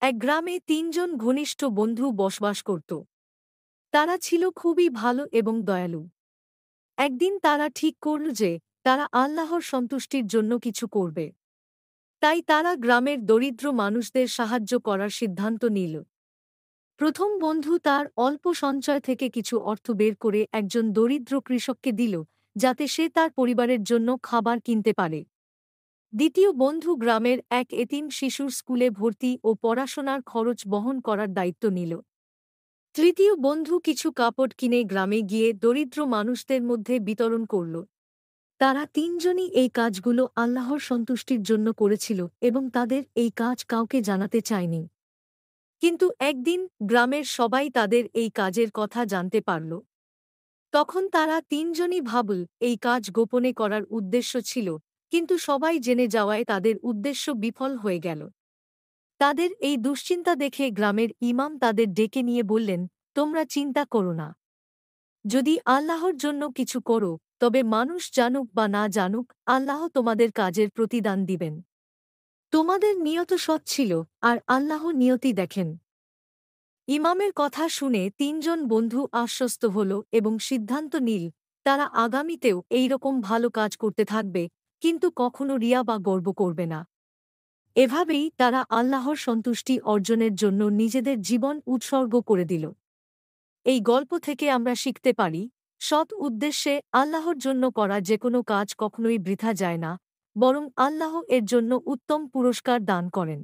এক গ্রামে তিনজন ঘনিষ্ঠ বন্ধু বসবাস করত। তারা ছিল খুবই ভালো এবং দয়ালু। একদিন তারা ঠিক করল যে তারা আল্লাহর সন্তুষ্টির জন্য কিছু করবে। তাই তারা গ্রামের দরিদ্র মানুষদের সাহায্য করার সিদ্ধান্ত নিল। প্রথম বন্ধু তার অল্প সঞ্চয় থেকে কিছু অর্থ বের করে একজন দরিদ্র কৃষককে দিল, যাতে সে তার পরিবারের জন্য খাবার কিনতে পারে। দ্বিতীয় বন্ধু গ্রামের এক এতিম শিশুর স্কুলে ভর্তি ও পড়াশোনার খরচ বহন করার দায়িত্ব নিল। তৃতীয় বন্ধু কিছু কাপড় কিনে গ্রামে গিয়ে দরিদ্র মানুষদের মধ্যে বিতরণ করল। তারা তিনজনই এই কাজগুলো আল্লাহর সন্তুষ্টির জন্য করেছিল এবং তাদের এই কাজ কাউকে জানাতে চায়নি। কিন্তু একদিন গ্রামের সবাই তাদের এই কাজের কথা জানতে পারল। তখন তারা তিনজনই ভাবল এই কাজ গোপনে করার উদ্দেশ্য ছিল, কিন্তু সবাই জেনে যাওয়ায় তাদের উদ্দেশ্য বিফল হয়ে গেল। তাদের এই দুশ্চিন্তা দেখে গ্রামের ইমাম তাদের ডেকে নিয়ে বললেন, তোমরা চিন্তা করো না। যদি আল্লাহর জন্য কিছু করো, তবে মানুষ জানুক বা না জানুক, আল্লাহ তোমাদের কাজের প্রতিদান দিবেন। তোমাদের নিয়ত সৎ ছিল, আর আল্লাহ নিয়তি দেখেন। ইমামের কথা শুনে তিনজন বন্ধু আশ্বস্ত হল এবং সিদ্ধান্ত নিল তারা আগামীতেও এইরকম ভালো কাজ করতে থাকবে, কিন্তু কখনো রিয়া বা গর্ব করবে না। এভাবেই তারা আল্লাহর সন্তুষ্টি অর্জনের জন্য নিজেদের জীবন উৎসর্গ করে দিল। এই গল্প থেকে আমরা শিখতে পারি, সৎ উদ্দেশ্যে আল্লাহর জন্য করা যেকোনো কাজ কখনোই বৃথা যায় না, বরং আল্লাহ এর জন্য উত্তম পুরস্কার দান করেন।